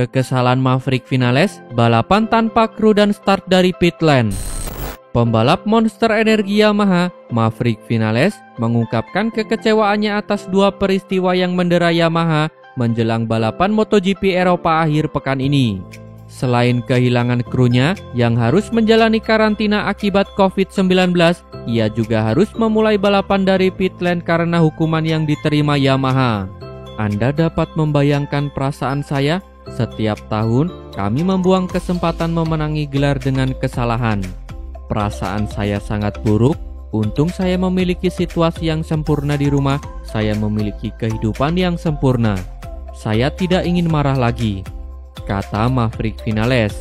kekesalan Maverick Viñales, balapan tanpa kru dan start dari pit lane. Pembalap monster energi Yamaha, Maverick Viñales, mengungkapkan kekecewaannya atas dua peristiwa yang mendera Yamaha menjelang balapan MotoGP Eropa akhir pekan ini. Selain kehilangan krunya yang harus menjalani karantina akibat COVID-19, ia juga harus memulai balapan dari pit lane karena hukuman yang diterima Yamaha. Anda dapat membayangkan perasaan saya? Setiap tahun, kami membuang kesempatan memenangi gelar dengan kesalahan. Perasaan saya sangat buruk. Untung saya memiliki situasi yang sempurna di rumah. Saya memiliki kehidupan yang sempurna. Saya tidak ingin marah lagi, kata Maverick Viñales.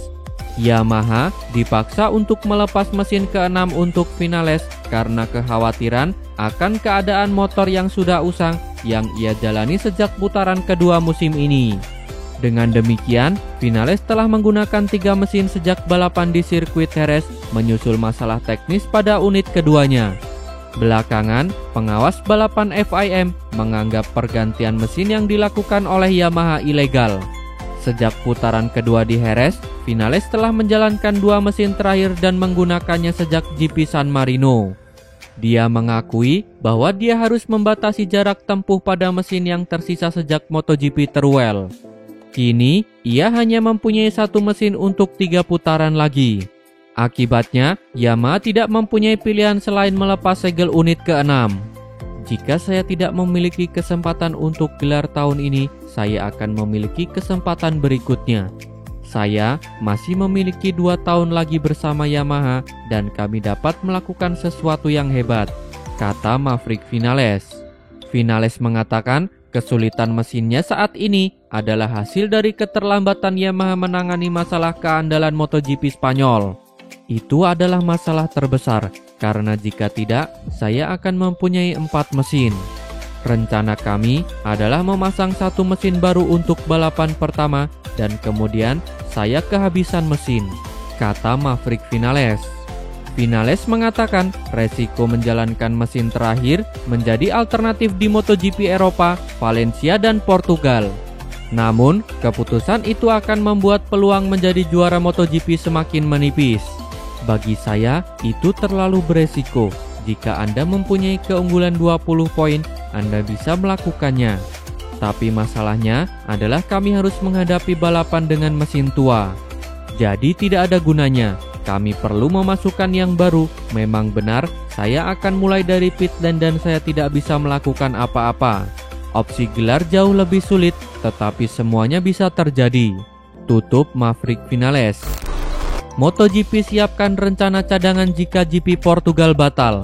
Yamaha dipaksa untuk melepas mesin ke-6 untuk Viñales karena kekhawatiran akan keadaan motor yang sudah usang yang ia jalani sejak putaran kedua musim ini. Dengan demikian, Viñales telah menggunakan 3 mesin sejak balapan di sirkuit Jerez menyusul masalah teknis pada unit keduanya. Belakangan, pengawas balapan FIM menganggap pergantian mesin yang dilakukan oleh Yamaha ilegal. Sejak putaran kedua di Jerez, Viñales telah menjalankan 2 mesin terakhir dan menggunakannya sejak GP San Marino. Dia mengakui bahwa dia harus membatasi jarak tempuh pada mesin yang tersisa sejak MotoGP Teruel. Kini, ia hanya mempunyai 1 mesin untuk 3 putaran lagi. Akibatnya, Yamaha tidak mempunyai pilihan selain melepas segel unit ke-6. Jika saya tidak memiliki kesempatan untuk gelar tahun ini, saya akan memiliki kesempatan berikutnya. Saya masih memiliki 2 tahun lagi bersama Yamaha dan kami dapat melakukan sesuatu yang hebat, kata Maverick Viñales. Viñales mengatakan kesulitan mesinnya saat ini adalah hasil dari keterlambatan Yamaha menangani masalah keandalan MotoGP Spanyol. Itu adalah masalah terbesar, karena jika tidak, saya akan mempunyai 4 mesin. Rencana kami adalah memasang 1 mesin baru untuk balapan pertama dan kemudian saya kehabisan mesin, kata Maverick Viñales. Viñales mengatakan resiko menjalankan mesin terakhir menjadi alternatif di MotoGP Eropa, Valencia dan Portugal. Namun, keputusan itu akan membuat peluang menjadi juara MotoGP semakin menipis. Bagi saya, itu terlalu beresiko. Jika Anda mempunyai keunggulan 20 poin, Anda bisa melakukannya. Tapi masalahnya adalah kami harus menghadapi balapan dengan mesin tua. Jadi tidak ada gunanya. Kami perlu memasukkan yang baru. Memang benar, saya akan mulai dari pit lane dan saya tidak bisa melakukan apa-apa. Opsi gelar jauh lebih sulit, tetapi semuanya bisa terjadi, tutup Maverick Viñales. MotoGP siapkan rencana cadangan jika GP Portugal batal.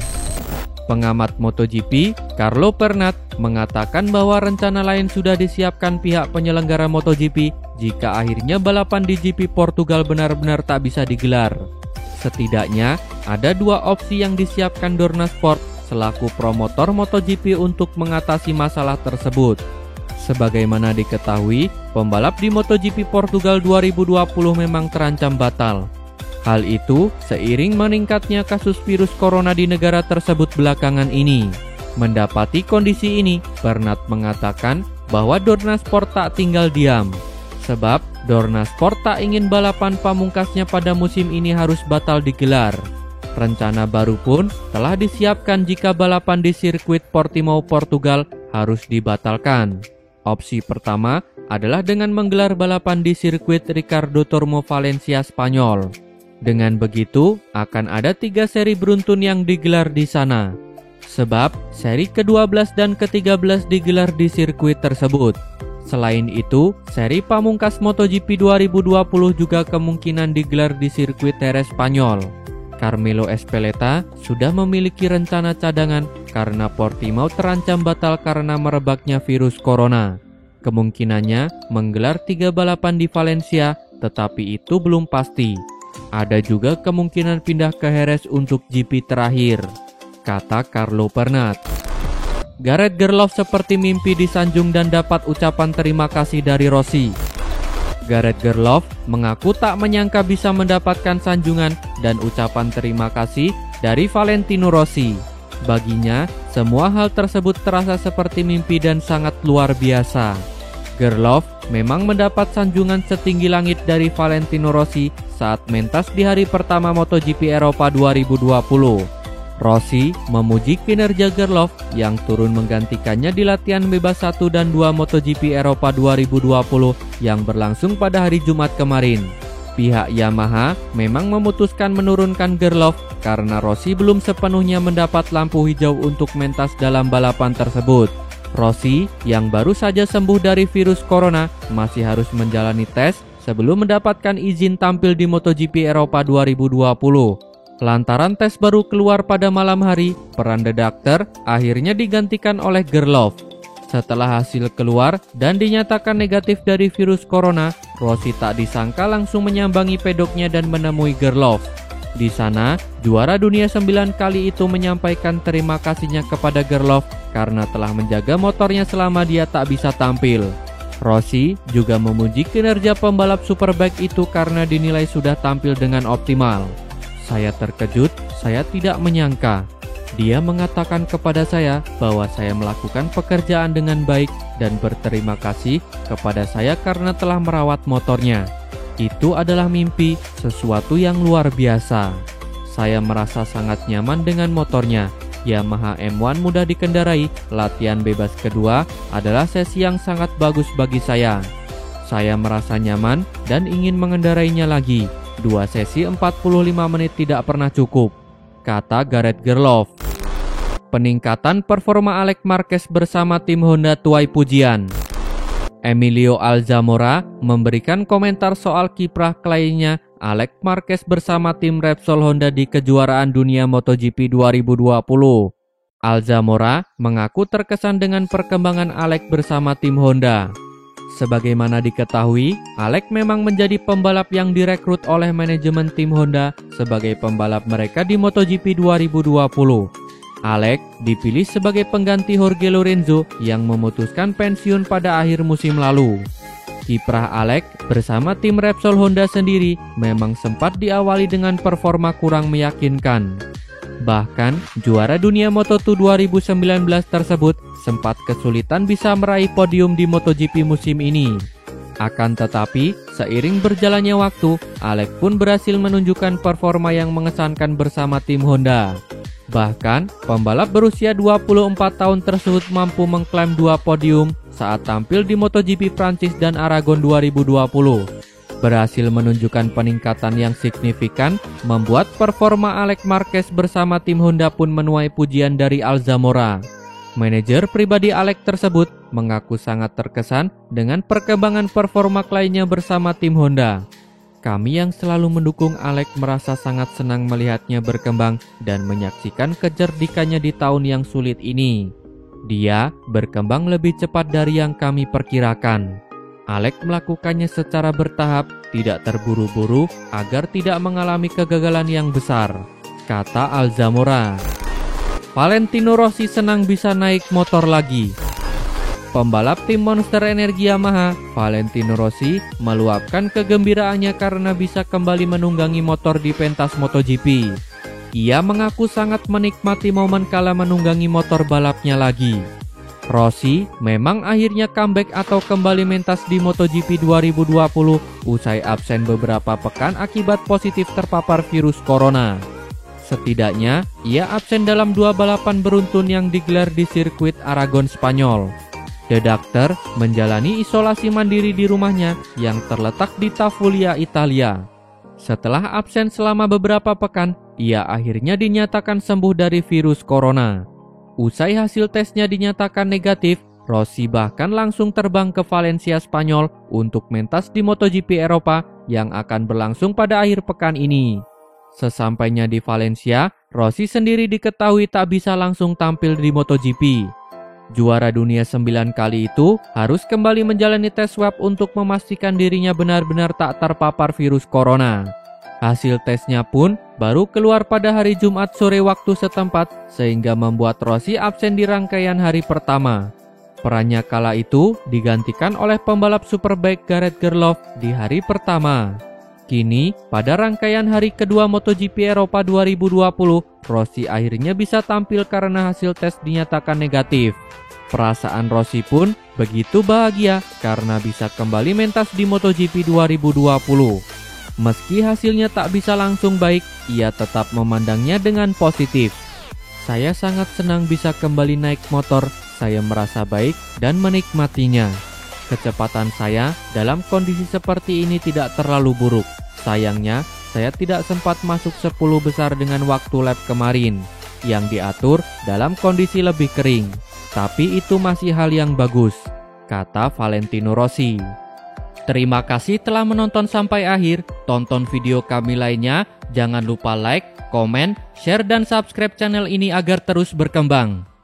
Pengamat MotoGP, Carlo Pernat, mengatakan bahwa rencana lain sudah disiapkan pihak penyelenggara MotoGP jika akhirnya balapan di GP Portugal benar-benar tak bisa digelar. Setidaknya, ada 2 opsi yang disiapkan Dorna Sport selaku promotor MotoGP untuk mengatasi masalah tersebut. Sebagaimana diketahui, pembalap di MotoGP Portugal 2020 memang terancam batal. Hal itu seiring meningkatnya kasus virus corona di negara tersebut belakangan ini. Mendapati kondisi ini, Pernat mengatakan bahwa Dorna Sport tak tinggal diam. Sebab Dorna Sport tak ingin balapan pamungkasnya pada musim ini harus batal digelar. Rencana baru pun telah disiapkan jika balapan di sirkuit Portimao, Portugal harus dibatalkan. Opsi pertama adalah dengan menggelar balapan di sirkuit Ricardo Tormo Valencia, Spanyol. Dengan begitu, akan ada 3 seri beruntun yang digelar di sana. Sebab, seri ke-12 dan ke-13 digelar di sirkuit tersebut. Selain itu, seri pamungkas MotoGP 2020 juga kemungkinan digelar di sirkuit Jerez, Spanyol. Carmelo Ezpeleta sudah memiliki rencana cadangan karena Portimao terancam batal karena merebaknya virus corona. Kemungkinannya menggelar 3 balapan di Valencia, tetapi itu belum pasti. Ada juga kemungkinan pindah ke Jerez untuk GP terakhir, kata Carlo Pernat. Gareth Gerloff seperti mimpi disanjung dan dapat ucapan terima kasih dari Rossi. Gareth Gerloff mengaku tak menyangka bisa mendapatkan sanjungan dan ucapan terima kasih dari Valentino Rossi. Baginya, semua hal tersebut terasa seperti mimpi dan sangat luar biasa. Gerloff memang mendapat sanjungan setinggi langit dari Valentino Rossi saat mentas di hari pertama MotoGP Eropa 2020. Rossi memuji kinerja Gerloff yang turun menggantikannya di latihan bebas 1 dan 2 MotoGP Eropa 2020 yang berlangsung pada hari Jumat kemarin. Pihak Yamaha memang memutuskan menurunkan Gerloff karena Rossi belum sepenuhnya mendapat lampu hijau untuk mentas dalam balapan tersebut. Rossi yang baru saja sembuh dari virus corona masih harus menjalani tes sebelum mendapatkan izin tampil di MotoGP Eropa 2020. Lantaran tes baru keluar pada malam hari, peran The Doctor akhirnya digantikan oleh Gerloff. Setelah hasil keluar dan dinyatakan negatif dari virus corona, Rossi tak disangka langsung menyambangi pedoknya dan menemui Gerloff. Di sana, juara dunia 9 kali itu menyampaikan terima kasihnya kepada Gerloff karena telah menjaga motornya selama dia tak bisa tampil. Rossi juga memuji kinerja pembalap Superbike itu karena dinilai sudah tampil dengan optimal. Saya terkejut, saya tidak menyangka. Dia mengatakan kepada saya bahwa saya melakukan pekerjaan dengan baik dan berterima kasih kepada saya karena telah merawat motornya. Itu adalah mimpi, sesuatu yang luar biasa. Saya merasa sangat nyaman dengan motornya. Yamaha M1 mudah dikendarai, latihan bebas kedua adalah sesi yang sangat bagus bagi saya. Saya merasa nyaman dan ingin mengendarainya lagi. 2 sesi 45 menit tidak pernah cukup, kata Gareth Gerloff. Peningkatan performa Alex Marquez bersama tim Honda tuai pujian. Emilio Alzamora memberikan komentar soal kiprah kliennya Alex Marquez bersama tim Repsol Honda di kejuaraan dunia MotoGP 2020. Alzamora mengaku terkesan dengan perkembangan Alex bersama tim Honda. Sebagaimana diketahui, Alex memang menjadi pembalap yang direkrut oleh manajemen tim Honda sebagai pembalap mereka di MotoGP 2020. Alex dipilih sebagai pengganti Jorge Lorenzo yang memutuskan pensiun pada akhir musim lalu. Kiprah Alex bersama tim Repsol Honda sendiri memang sempat diawali dengan performa kurang meyakinkan. Bahkan, juara dunia Moto2 2019 tersebut sempat kesulitan bisa meraih podium di MotoGP musim ini. Akan tetapi, seiring berjalannya waktu, Alex pun berhasil menunjukkan performa yang mengesankan bersama tim Honda. Bahkan, pembalap berusia 24 tahun tersebut mampu mengklaim 2 podium saat tampil di MotoGP Prancis dan Aragon 2020. Berhasil menunjukkan peningkatan yang signifikan, membuat performa Alex Marquez bersama tim Honda pun menuai pujian dari Alzamora. Manajer pribadi Alex tersebut mengaku sangat terkesan dengan perkembangan performa kliennya bersama tim Honda. Kami yang selalu mendukung Alex merasa sangat senang melihatnya berkembang dan menyaksikan kecerdikannya di tahun yang sulit ini. Dia berkembang lebih cepat dari yang kami perkirakan. Alex melakukannya secara bertahap, tidak terburu-buru agar tidak mengalami kegagalan yang besar, kata Alzamora. Valentino Rossi senang bisa naik motor lagi. Pembalap tim Monster Energi Yamaha, Valentino Rossi, meluapkan kegembiraannya karena bisa kembali menunggangi motor di pentas MotoGP. Ia mengaku sangat menikmati momen kala menunggangi motor balapnya lagi. Rossi memang akhirnya comeback atau kembali mentas di MotoGP 2020 usai absen beberapa pekan akibat positif terpapar virus corona. Setidaknya, ia absen dalam 2 balapan beruntun yang digelar di sirkuit Aragon Spanyol. The Doctor menjalani isolasi mandiri di rumahnya yang terletak di Tavulia, Italia. Setelah absen selama beberapa pekan, ia akhirnya dinyatakan sembuh dari virus corona. Usai hasil tesnya dinyatakan negatif, Rossi bahkan langsung terbang ke Valencia, Spanyol untuk mentas di MotoGP Eropa yang akan berlangsung pada akhir pekan ini. Sesampainya di Valencia, Rossi sendiri diketahui tak bisa langsung tampil di MotoGP. Juara dunia 9 kali itu harus kembali menjalani tes swab untuk memastikan dirinya benar-benar tak terpapar virus corona. Hasil tesnya pun baru keluar pada hari Jumat sore waktu setempat sehingga membuat Rossi absen di rangkaian hari pertama. Perannya kala itu digantikan oleh pembalap Superbike Gareth Gerloff di hari pertama. Kini, pada rangkaian hari kedua MotoGP Eropa 2020, Rossi akhirnya bisa tampil karena hasil tes dinyatakan negatif. Perasaan Rossi pun begitu bahagia karena bisa kembali mentas di MotoGP 2020. Meski hasilnya tak bisa langsung baik, ia tetap memandangnya dengan positif. Saya sangat senang bisa kembali naik motor, saya merasa baik dan menikmatinya. Kecepatan saya dalam kondisi seperti ini tidak terlalu buruk. Sayangnya, saya tidak sempat masuk 10 besar dengan waktu lap kemarin, yang diatur dalam kondisi lebih kering. Tapi itu masih hal yang bagus, kata Valentino Rossi. Terima kasih telah menonton sampai akhir. Tonton video kami lainnya. Jangan lupa like, komen, share, dan subscribe channel ini agar terus berkembang.